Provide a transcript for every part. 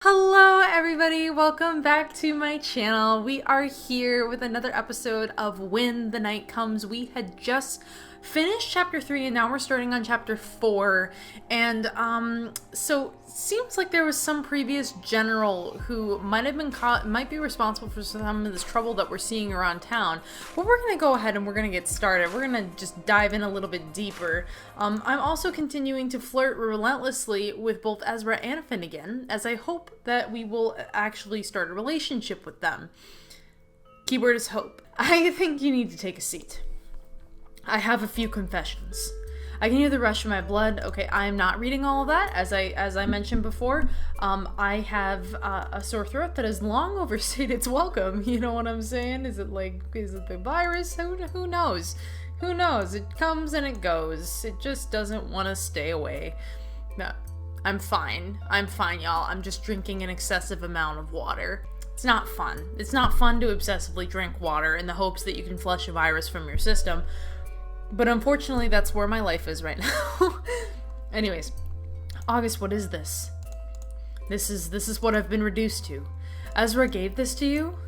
Hello everybody, welcome back to my channel. We are here with another episode of When the Night Comes. We had just finished chapter 3 and now we're starting on chapter 4. And so seems like there was some previous general who might be responsible for some of this trouble that we're seeing around town. But we're gonna go ahead and we're gonna get started. We're gonna just dive in a little bit deeper. I'm also continuing to flirt relentlessly with both Ezra and Finnegan, as I hope that we will actually start a relationship with them. Keyword is hope. I think you need to take a seat. I have a few confessions. I can hear the rush of my blood. Okay, I am not reading all of that. As I mentioned before, I have a sore throat that has long overstayed its welcome. You know what I'm saying? Is it the virus? Who knows? Who knows? It comes and it goes. It just doesn't want to stay away. No, I'm fine. I'm fine, y'all. I'm just drinking an excessive amount of water. It's not fun. It's not fun to obsessively drink water in the hopes that you can flush a virus from your system. But unfortunately, that's where my life is right now. Anyways, August, what is this? This is what I've been reduced to. Ezra gave this to you?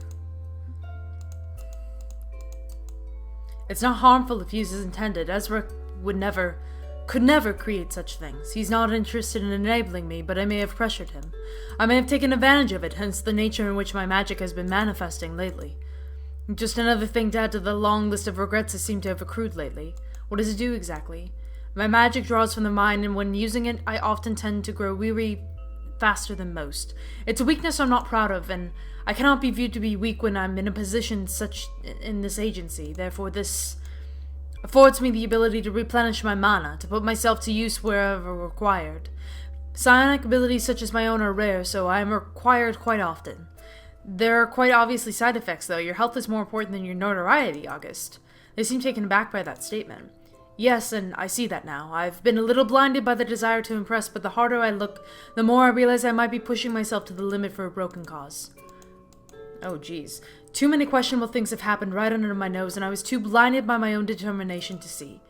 It's not harmful if used as intended. Ezra could never create such things. He's not interested in enabling me, but I may have pressured him. I may have taken advantage of it, hence the nature in which my magic has been manifesting lately. Just another thing to add to the long list of regrets I seem to have accrued lately. What does it do exactly? My magic draws from the mind, and when using it, I often tend to grow weary faster than most. It's a weakness I'm not proud of, and I cannot be viewed to be weak when I'm in a position such in this agency. Therefore, this affords me the ability to replenish my mana, to put myself to use wherever required. Psionic abilities such as my own are rare, so I am required quite often. There are quite obviously side effects, though. Your health is more important than your notoriety, August. They seem taken aback by that statement. Yes, and I see that now. I've been a little blinded by the desire to impress, but the harder I look, the more I realize I might be pushing myself to the limit for a broken cause. Oh, geez. Too many questionable things have happened right under my nose, and I was too blinded by my own determination to see.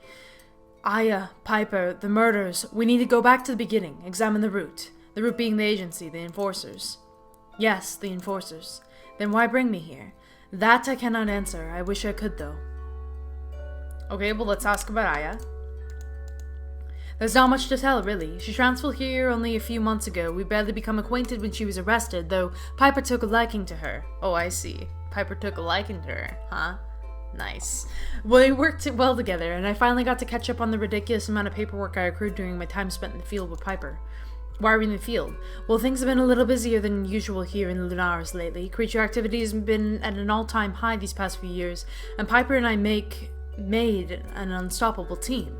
Aya, Piper, the murders. We need to go back to the beginning, examine the root. The root being the agency, the enforcers. Yes, the enforcers. Then why bring me here? That I cannot answer. I wish I could, though. Okay, well, let's ask about Aya. There's not much to tell, really. She transferred here only a few months ago. We barely become acquainted when she was arrested, though Piper took a liking to her. Oh, I see. Piper took a liking to her, huh? Nice. Well, we worked well together, and I finally got to catch up on the ridiculous amount of paperwork I accrued during my time spent in the field with Piper. Why are we in the field? Well, things have been a little busier than usual here in Lunaris lately. Creature activity has been at an all-time high these past few years, and Piper and I made an unstoppable team.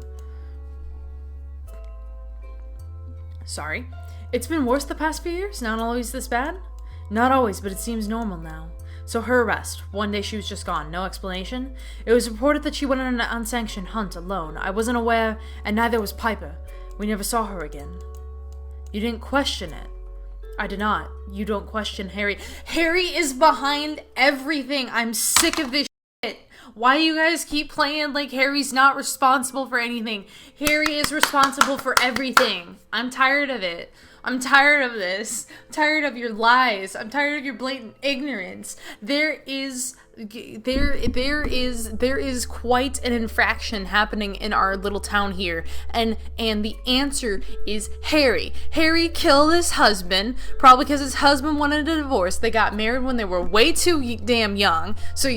Sorry? It's been worse the past few years? Not always this bad? Not always, but it seems normal now. So her arrest. One day she was just gone. No explanation? It was reported that she went on an unsanctioned hunt alone. I wasn't aware, and neither was Piper. We never saw her again. You didn't question it. I did not. You don't question Harry. Harry is behind everything. I'm sick of this shit. Why do you guys keep playing like Harry's not responsible for anything? Harry is responsible for everything. I'm tired of it. I'm tired of this. I'm tired of your lies. I'm tired of your blatant ignorance. There is quite an infraction happening in our little town here, and the answer is Harry. Harry killed his husband, probably because his husband wanted a divorce. They got married when they were way too damn young, so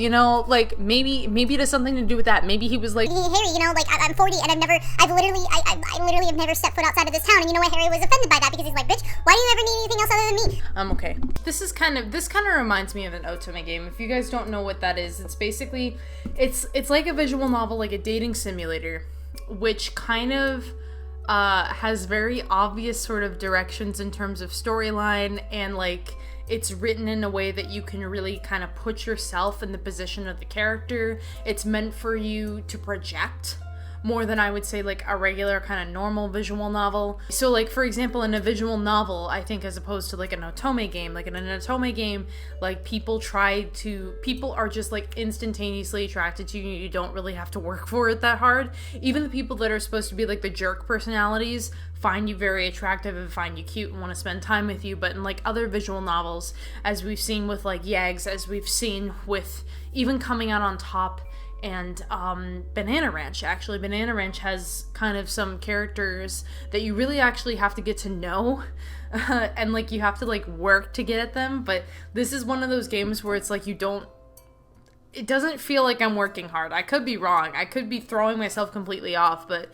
like maybe it has something to do with that. Maybe he was like, Harry, like I'm 40 and I literally have never stepped foot outside of this town, and you know what? Harry was offended by that because he's like, bitch, why do you ever need anything else other than me? Okay. This kind of reminds me of an Otome game. If you guys don't know what that is, it's basically, it's like a visual novel, like a dating simulator, which kind of has very obvious sort of directions in terms of storyline, and like it's written in a way that you can really kind of put yourself in the position of the character. It's meant for you to project, more than I would say like a regular kind of normal visual novel. So like, for example, in a visual novel, I think as opposed to like an otome game, like in an otome game, like people are just like instantaneously attracted to you. You don't really have to work for it that hard. Even the people that are supposed to be like the jerk personalities find you very attractive and find you cute and want to spend time with you. But in like other visual novels, as we've seen with like Yags, as we've seen with even Coming Out on Top and Banana Ranch, actually Banana Ranch has kind of some characters that you really actually have to get to know and like you have to like work to get at them. But this is one of those games where it's like it doesn't feel like I'm working hard. I could be wrong, I could be throwing myself completely off, but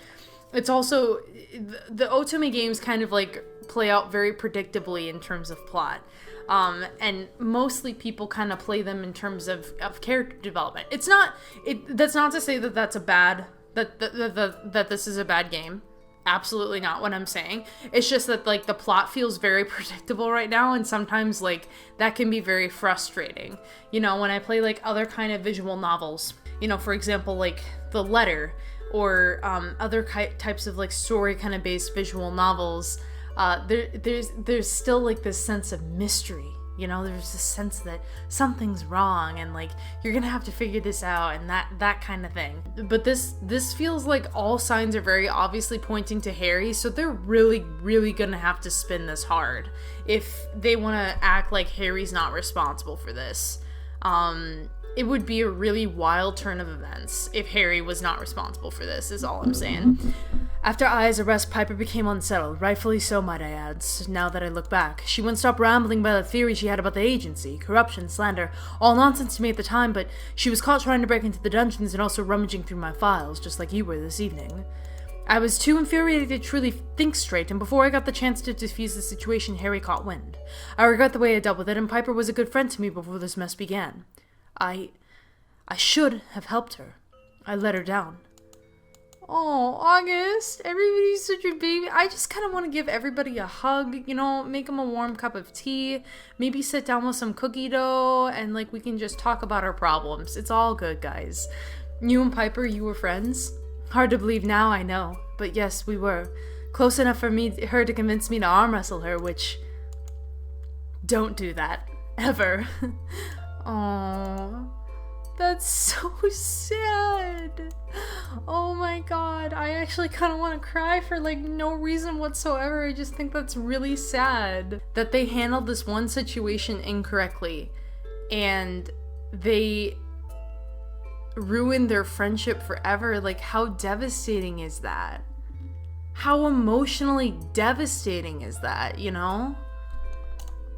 it's also, the otome games kind of like play out very predictably in terms of plot. And mostly people kind of play them in terms of character development. That's not to say that that's a bad, that this is a bad game. Absolutely not what I'm saying. It's just that like the plot feels very predictable right now, and sometimes like that can be very frustrating. You know, when I play like other kind of visual novels, you know, for example, like The Letter, or other types of like story kind of based visual novels, there's still like this sense of mystery. You know, there's this sense that something's wrong and like you're gonna have to figure this out and that kind of thing. But this feels like all signs are very obviously pointing to Harry, so they're really gonna have to spin this hard if they want to act like Harry's not responsible for this. It would be a really wild turn of events if Harry was not responsible for this, is all I'm saying. After Aya's arrest, Piper became unsettled, rightfully so, might I add, now that I look back. She wouldn't stop rambling about the theories she had about the agency, corruption, slander, all nonsense to me at the time, but she was caught trying to break into the dungeons and also rummaging through my files, just like you were this evening. I was too infuriated to truly think straight, and before I got the chance to defuse the situation, Harry caught wind. I regret the way I dealt with it, and Piper was a good friend to me before this mess began. I should have helped her. I let her down. Oh, August, everybody's such a baby. I just kind of want to give everybody a hug, you know, make them a warm cup of tea, maybe sit down with some cookie dough, and like we can just talk about our problems. It's all good, guys. You and Piper, you were friends? Hard to believe now, I know, but yes, we were. Close enough for her to convince me to arm wrestle her, which... Don't do that. Ever. Aww. That's so sad. Oh my god. I actually kind of want to cry for like no reason whatsoever. I just think that's really sad that they handled this one situation incorrectly and they ruined their friendship forever. Like, how devastating is that? How emotionally devastating is that, you know?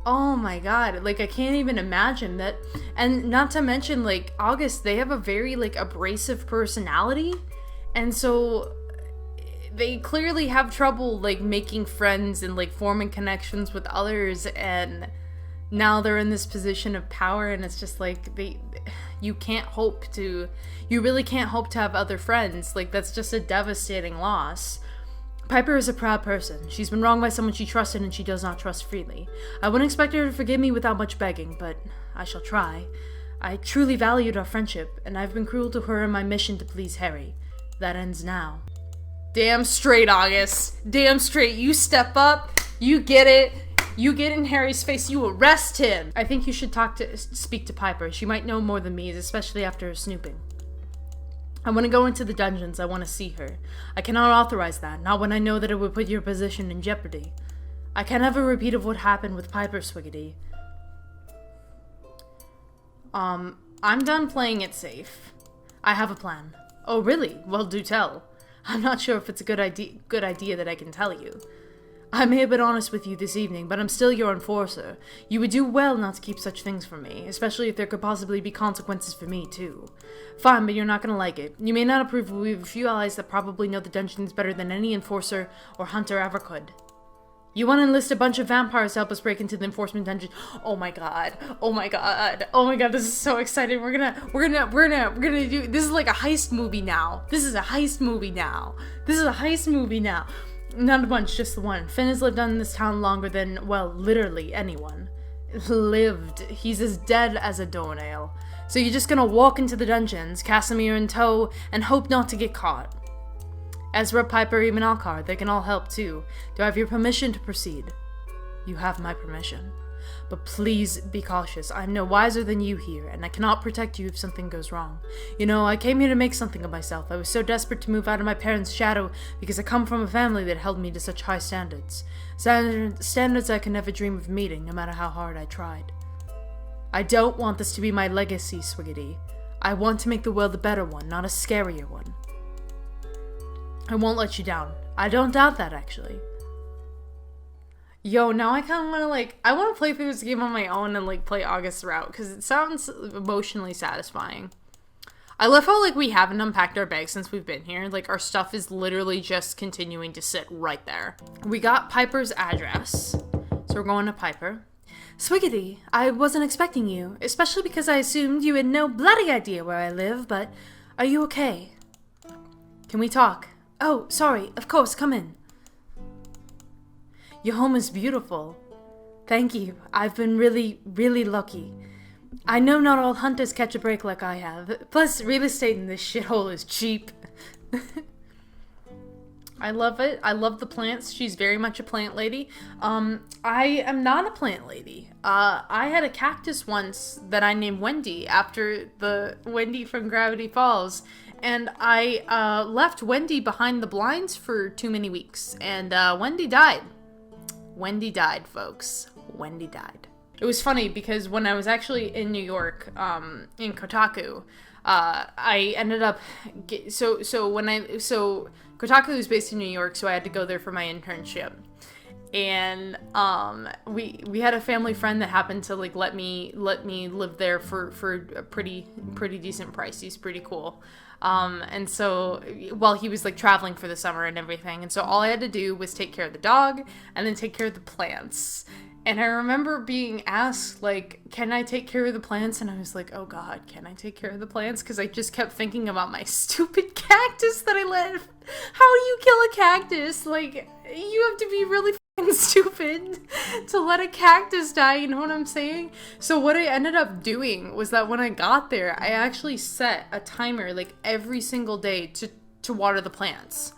Oh my god, like I can't even imagine that. And not to mention, like, August, they have a very like abrasive personality, and so they clearly have trouble like making friends and like forming connections with others, and now they're in this position of power, and it's just like you really can't hope to have other friends. Like, that's just a devastating loss. Piper is a proud person. She's been wronged by someone she trusted, and she does not trust freely. I wouldn't expect her to forgive me without much begging, but I shall try. I truly valued our friendship, and I've been cruel to her in my mission to please Harry. That ends now. Damn straight, August. Damn straight. You step up, you get it. You get in Harry's face, you arrest him. I think you should speak to Piper. She might know more than me, especially after her snooping. I want to go into the dungeons. I want to see her. I cannot authorize that, not when I know that it would put your position in jeopardy. I can't have a repeat of what happened with Piper, Swiggity. I'm done playing it safe. I have a plan. Oh, really? Well, do tell. I'm not sure if it's a good idea that I can tell you. I may have been honest with you this evening, but I'm still your enforcer. You would do well not to keep such things from me, especially if there could possibly be consequences for me, too. Fine, but you're not gonna like it. You may not approve, but we have a few allies that probably know the dungeons better than any enforcer or hunter ever could. You want to enlist a bunch of vampires to help us break into the enforcement dungeon? Oh my god. Oh my god. Oh my god, this is so exciting. We're gonna do, this is like a heist movie now. This is a heist movie now. Not a bunch, just the one. Finn has lived on this town longer than, well, literally anyone. Lived. He's as dead as a doornail. So you're just gonna walk into the dungeons, Casimir in tow, and hope not to get caught. Ezra, Piper, even Alcar, they can all help too. Do I have your permission to proceed? You have my permission. But please be cautious. I am no wiser than you here, and I cannot protect you if something goes wrong. You know, I came here to make something of myself. I was so desperate to move out of my parents' shadow because I come from a family that held me to such high standards. Standards I could never dream of meeting, no matter how hard I tried. I don't want this to be my legacy, Swiggity. I want to make the world a better one, not a scarier one. I won't let you down. I don't doubt that, actually. Yo, now I kind of want to, I want to play through this game on my own and, play August's route, because it sounds emotionally satisfying. I love how, we haven't unpacked our bags since we've been here. Our stuff is literally just continuing to sit right there. We got Piper's address, so we're going to Piper. Swiggity, I wasn't expecting you, especially because I assumed you had no bloody idea where I live, but are you okay? Can we talk? Oh, sorry, of course, come in. Your home is beautiful. Thank you. I've been really, really lucky. I know not all hunters catch a break like I have. Plus, real estate in this shithole is cheap. I love it. I love the plants. She's very much a plant lady. I am not a plant lady. I had a cactus once that I named Wendy after the Wendy from Gravity Falls. And I left Wendy behind the blinds for too many weeks. And Wendy died. Wendy died, folks. Wendy died. It was funny because when I was actually in New York, in Kotaku, I ended up Kotaku is based in New York, so I had to go there for my internship. And we had a family friend that happened to let me live there for a pretty decent price. He's pretty cool. And so while he was traveling for the summer and everything, and so all I had to do was take care of the dog and then take care of the plants. And I remember being asked, can I take care of the plants? And I was like, oh God, can I take care of the plants? Because I just kept thinking about my stupid cactus that I let. How do you kill a cactus? You have to be really stupid to let a cactus die, you know what I'm saying? So what I ended up doing was that when I got there, I actually set a timer every single day to water the plants.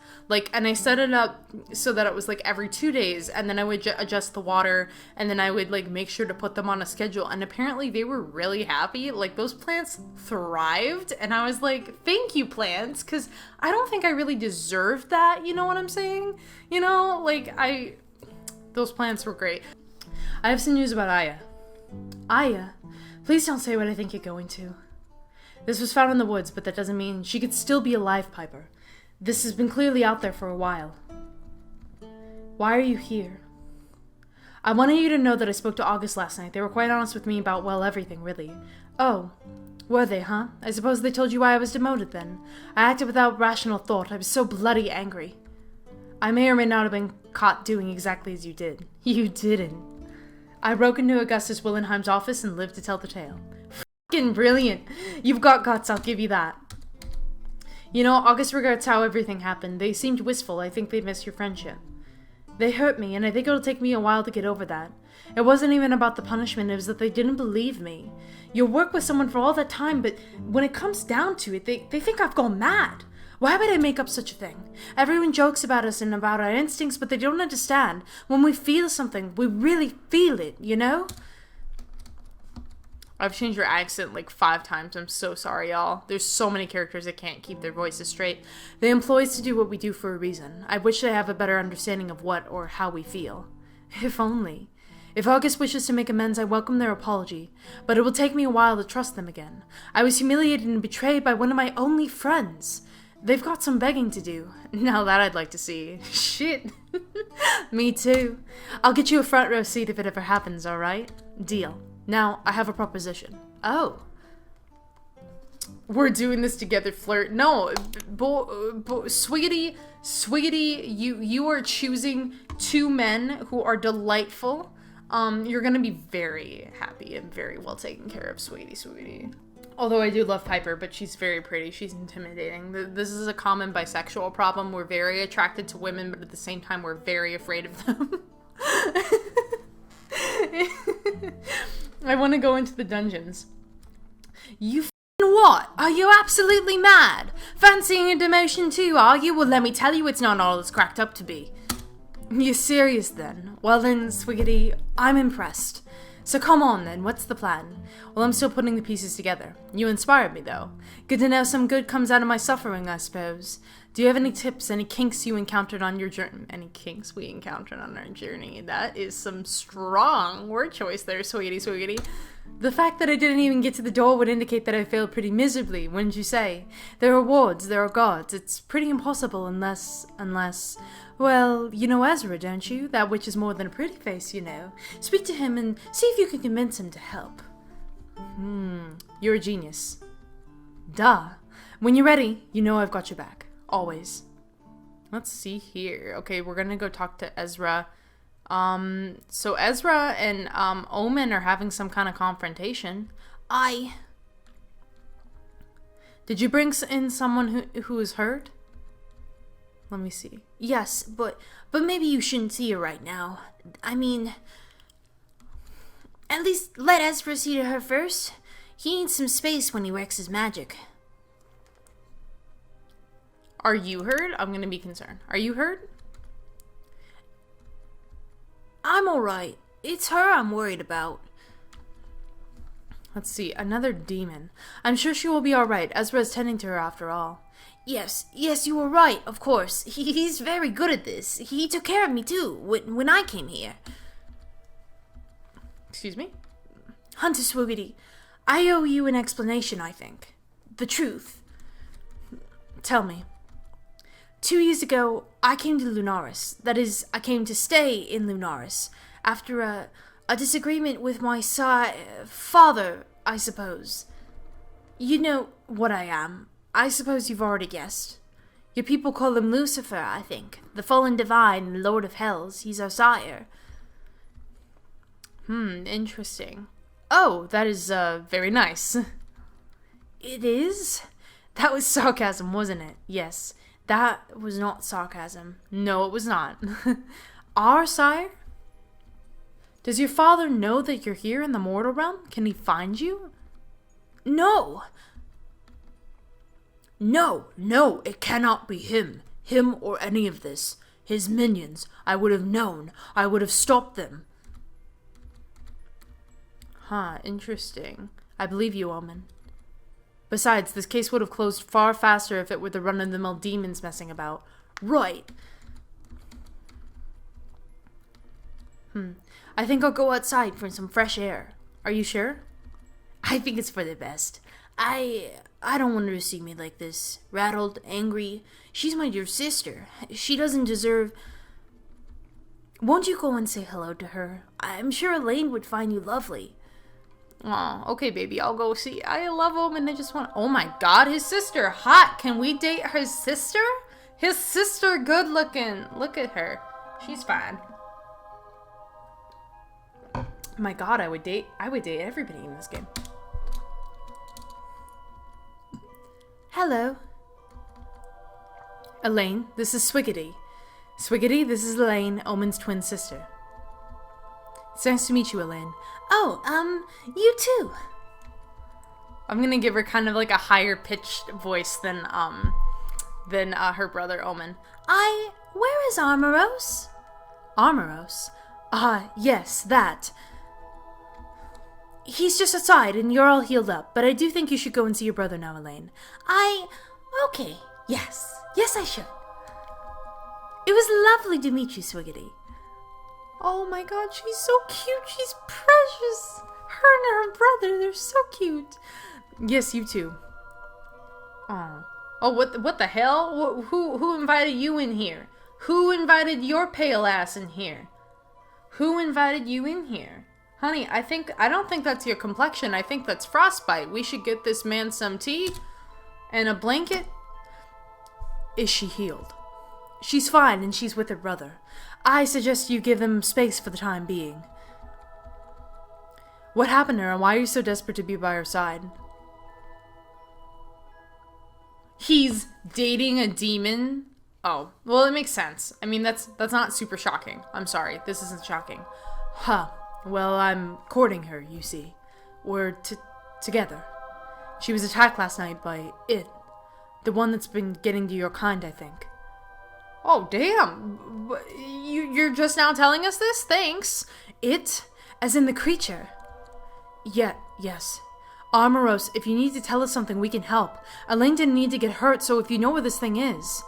And I set it up so that it was every 2 days, and then I would adjust the water, and then I would make sure to put them on a schedule. And apparently they were really happy. Those plants thrived, and I was like, thank you, plants, because I don't think I really deserved that, you know what I'm saying? You know, those plants were great. I have some news about Aya. Aya? Please don't say what I think you're going to. This was found in the woods, but that doesn't mean she could still be alive, Piper. This has been clearly out there for a while. Why are you here? I wanted you to know that I spoke to August last night. They were quite honest with me about, everything, really. Oh, were they, huh? I suppose they told you why I was demoted then. I acted without rational thought. I was so bloody angry. I may or may not have been caught doing exactly as you did. You didn't. I broke into Augustus Willenheim's office and lived to tell the tale. Fucking brilliant. You've got guts, I'll give you that. You know, August regrets how everything happened. They seemed wistful. I think they missed your friendship. They hurt me, and I think it'll take me a while to get over that. It wasn't even about the punishment, it was that they didn't believe me. You'll work with someone for all that time, but when it comes down to it, they think I've gone mad. Why would I make up such a thing? Everyone jokes about us and about our instincts, but they don't understand. When we feel something, we really feel it, you know? I've changed your accent 5 times. I'm so sorry, y'all. There's so many characters that can't keep their voices straight. They employ us to do what we do for a reason. I wish I have a better understanding of what or how we feel. If only. If August wishes to make amends, I welcome their apology. But it will take me a while to trust them again. I was humiliated and betrayed by one of my only friends. They've got some begging to do. Now that I'd like to see. Shit. Me too. I'll get you a front row seat if it ever happens, alright? Deal. Now, I have a proposition. Oh. We're doing this together, flirt. No, Swiggity, you are choosing 2 men who are delightful. You're gonna be very happy and very well taken care of, Swiggity. Although I do love Piper, but she's very pretty. She's intimidating. This is a common bisexual problem. We're very attracted to women, but at the same time, we're very afraid of them. I want to go into the dungeons. You f***ing what? Are you absolutely mad? Fancying a demotion too, are you? Well, let me tell you, it's not all it's cracked up to be. You're serious then? Well then, Swiggity, I'm impressed. So come on then, what's the plan? Well, I'm still putting the pieces together. You inspired me though. Good to know some good comes out of my suffering, I suppose. Do you have any tips, any kinks you encountered on your journey? Any kinks we encountered on our journey? That is some strong word choice there, Swiggity. The fact that I didn't even get to the door would indicate that I failed pretty miserably, wouldn't you say? There are wards, there are gods. It's pretty impossible unless... Well, you know Ezra, don't you? That witch is more than a pretty face, you know. Speak to him and see if you can convince him to help. You're a genius. Duh. When you're ready, you know I've got your back. Always. Let's see here. Okay, we're gonna go talk to Ezra. So Ezra and, Omen are having some kind of confrontation. Did you bring in someone who is hurt? Let me see. Yes, but maybe you shouldn't see her right now. I mean, at least let Ezra see to her first. He needs some space when he works his magic. Are you hurt? I'm gonna be concerned. Are you hurt? I'm alright. It's her I'm worried about. Let's see. Another demon. I'm sure she will be alright. Ezra is tending to her after all. Yes, you were right, of course. He's very good at this. He took care of me, too, when I came here. Excuse me? Hunter Swiggity, I owe you an explanation, I think. The truth. Tell me. 2 years ago, I came to Lunaris. That is, I came to stay in Lunaris. After a disagreement with my father, I suppose. You know what I am. I suppose you've already guessed. Your people call him Lucifer, I think. The fallen divine, the lord of hells. He's our sire. Interesting. Oh, that is, very nice. It is? That was sarcasm, wasn't it? Yes. That was not sarcasm. No, it was not. Our sire? Does your father know that you're here in the mortal realm? Can he find you? No, it cannot be him. Him or any of this. His minions. I would have known. I would have stopped them. Interesting. I believe you, Omen. Besides, this case would have closed far faster if it were the run-of-the-mill demons messing about. Right. I think I'll go outside for some fresh air. Are you sure? I think it's for the best. I don't want her to see me like this. Rattled, angry. She's my dear sister. She doesn't deserve... Won't you go and say hello to her? I'm sure Elaine would find you lovely. Oh, okay, baby. I'll go see. I love him and I just want... Oh my god, his sister. Hot. Can we date his sister? His sister good looking. Look at her. She's fine. My god, I would date everybody in this game. Hello. Elaine, this is Swiggity. Swiggity, this is Elaine, Omen's twin sister. It's nice to meet you, Elaine. Oh, you too. I'm gonna give her kind of like a higher pitched voice than her brother Omen. Where is Armoros? Armoros? Yes, that. He's just outside and you're all healed up, but I do think you should go and see your brother now, Elaine. Okay, yes, I should. It was lovely to meet you, Swiggity. Oh my god, she's so cute, she's precious. Her and her brother, they're so cute. Yes, you too. Oh, what the hell? Who invited you in here? Who invited your pale ass in here? Who invited you in here? Honey, I don't think that's your complexion. I think that's frostbite. We should get this man some tea and a blanket. Is she healed? She's fine and she's with her brother. I suggest you give them space for the time being. What happened to her and why are you so desperate to be by her side? He's dating a demon? Oh, well, it makes sense. I mean, that's not super shocking. I'm sorry, this isn't shocking. Well, I'm courting her, you see. We're together. She was attacked last night by it. The one that's been getting to your kind, I think. Oh, damn. You're just now telling us this? Thanks. It? As in the creature? Yes. Armoros, if you need to tell us something, we can help. Elaine didn't need to get hurt, so if you know where this thing is...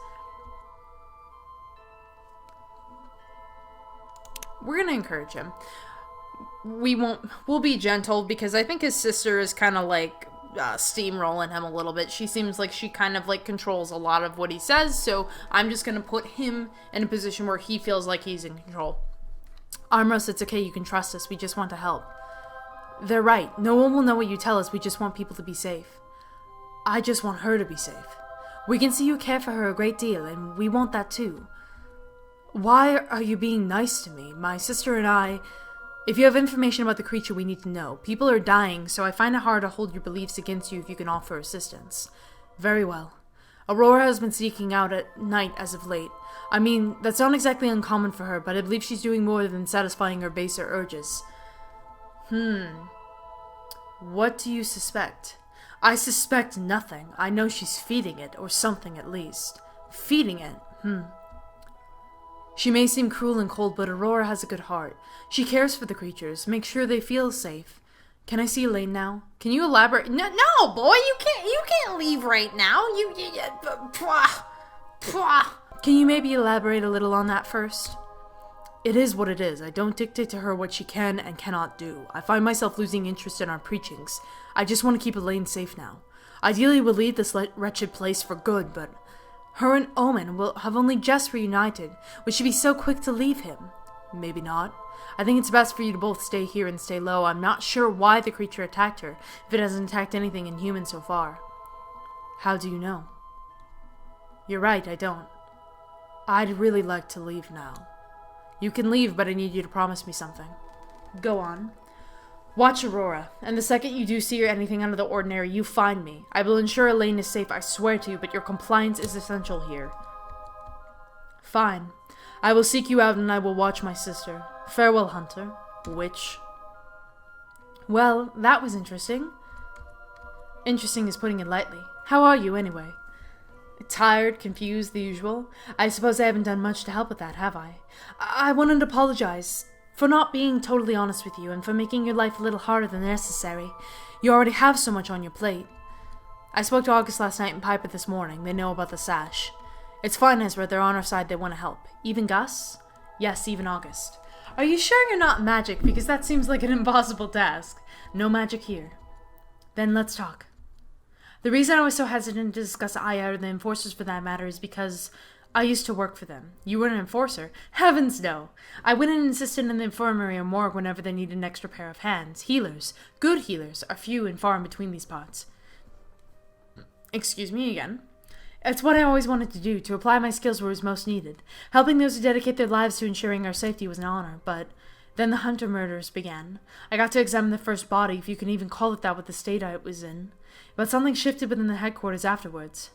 We're gonna encourage him. We'll be gentle, because I think his sister is kind of like steamrolling him a little bit. She seems like she kind of like controls a lot of what he says, so I'm just gonna put him in a position where he feels like he's in control. Armoros, it's okay, you can trust us, we just want to help. They're right, no one will know what you tell us, we just want people to be safe. I just want her to be safe. We can see you care for her a great deal, and we want that too. Why are you being nice to me? My sister and I... If you have information about the creature, we need to know. People are dying, so I find it hard to hold your beliefs against you if you can offer assistance. Very well. Aurora has been sneaking out at night as of late. I mean, that's not exactly uncommon for her, but I believe she's doing more than satisfying her baser urges. What do you suspect? I suspect nothing. I know she's feeding it, or something at least. Feeding it? She may seem cruel and cold, but Aurora has a good heart. She cares for the creatures, makes sure they feel safe. Can I see Elaine now? Can you elaborate? No, boy, you can't leave right now. Can you maybe elaborate a little on that first? It is what it is. I don't dictate to her what she can and cannot do. I find myself losing interest in our preachings. I just want to keep Elaine safe now. Ideally, we'll leave this wretched place for good, but... Her and Omen will have only just reunited. Would she be so quick to leave him? Maybe not. I think it's best for you to both stay here and stay low. I'm not sure why the creature attacked her, if it hasn't attacked anything inhuman so far. How do you know? You're right, I don't. I'd really like to leave now. You can leave, but I need you to promise me something. Go on. Watch Aurora, and the second you do see anything out of the ordinary, you find me. I will ensure Elaine is safe, I swear to you, but your compliance is essential here. Fine. I will seek you out and I will watch my sister. Farewell, Hunter. Witch. Well, that was interesting. Interesting is putting it lightly. How are you, anyway? Tired, confused, the usual. I suppose I haven't done much to help with that, have I? I wanted to apologize for not being totally honest with you and for making your life a little harder than necessary. You already have so much on your plate. I spoke to August last night and Piper this morning. They know about the sash. It's fine, Ezra. They're on our side. They want to help. Even Gus? Yes, even August. Are you sure you're not magic? Because that seems like an impossible task. No magic here. Then let's talk. The reason I was so hesitant to discuss Aya or the enforcers for that matter is because I used to work for them. You were an enforcer? Heavens no! I went and insisted in the infirmary or morgue whenever they needed an extra pair of hands. Healers, good healers, are few and far in between these parts. Excuse me again. It's what I always wanted to do, to apply my skills where it was most needed. Helping those who dedicate their lives to ensuring our safety was an honor, but then the Hunter murders began. I got to examine the first body, if you can even call it that with the state I was in. But something shifted within the headquarters afterwards.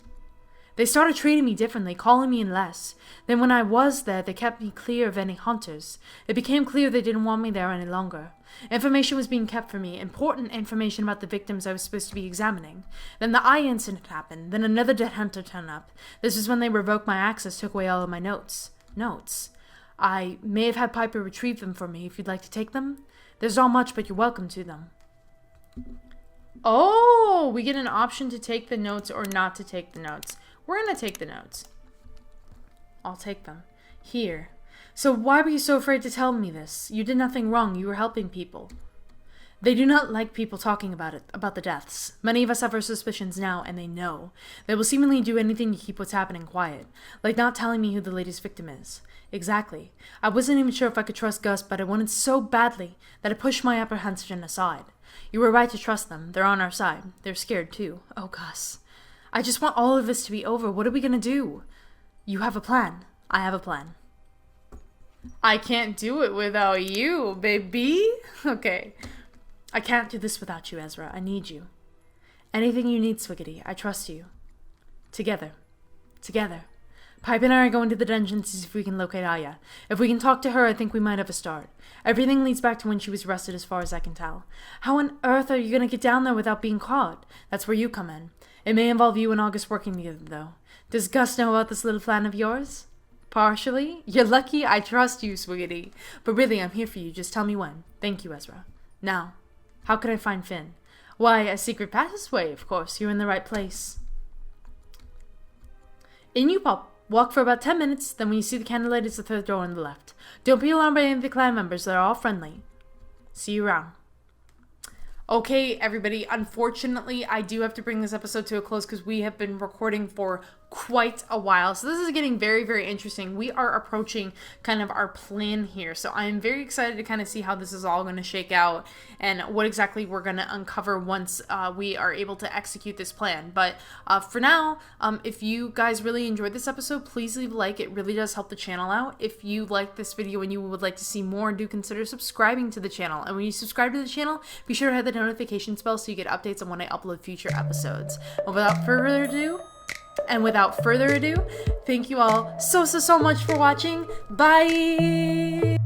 They started treating me differently, calling me in less. Then when I was there, they kept me clear of any hunters. It became clear they didn't want me there any longer. Information was being kept from me, important information about the victims I was supposed to be examining. Then the eye incident happened, then another dead hunter turned up. This is when they revoked my access, took away all of my notes. Notes? I may have had Piper retrieve them for me if you'd like to take them. There's not much, but you're welcome to them. Oh, we get an option to take the notes or not to take the notes. We're going to take the notes. I'll take them. Here. So why were you so afraid to tell me this? You did nothing wrong. You were helping people. They do not like people talking about it, about the deaths. Many of us have our suspicions now, and they know. They will seemingly do anything to keep what's happening quiet. Like not telling me who the latest victim is. Exactly. I wasn't even sure if I could trust Gus, but I wanted so badly that I pushed my apprehension aside. You were right to trust them. They're on our side. They're scared, too. Oh, Gus. I just want all of this to be over. What are we gonna do? You have a plan. I have a plan. I can't do it without you, baby. Okay. I can't do this without you, Ezra. I need you. Anything you need, Swiggity. I trust you. Together. Together. Pipe and I are going to the dungeon to see if we can locate Aya. If we can talk to her, I think we might have a start. Everything leads back to when she was arrested as far as I can tell. How on earth are you going to get down there without being caught? That's where you come in. It may involve you and August working together, though. Does Gus know about this little plan of yours? Partially. You're lucky I trust you, sweetie. But really, I'm here for you. Just tell me when. Thank you, Ezra. Now, how could I find Finn? Why, a secret passageway, of course. You're in the right place. In you pop. Walk for about 10 minutes, then when you see the candlelight, it's the third door on the left. Don't be alarmed by any of the clan members, they're all friendly. See you around. Okay, everybody, unfortunately, I do have to bring this episode to a close because we have been recording for quite a while. So this is getting very, very interesting. We are approaching kind of our plan here. So I'm very excited to kind of see how this is all going to shake out and what exactly we're going to uncover once we are able to execute this plan. But for now, if you guys really enjoyed this episode, please leave a like. It really does help the channel out. If you like this video and you would like to see more, do consider subscribing to the channel. And when you subscribe to the channel, be sure to hit the notification bell so you get updates on when I upload future episodes. And without further ado, thank you all so much for watching. Bye!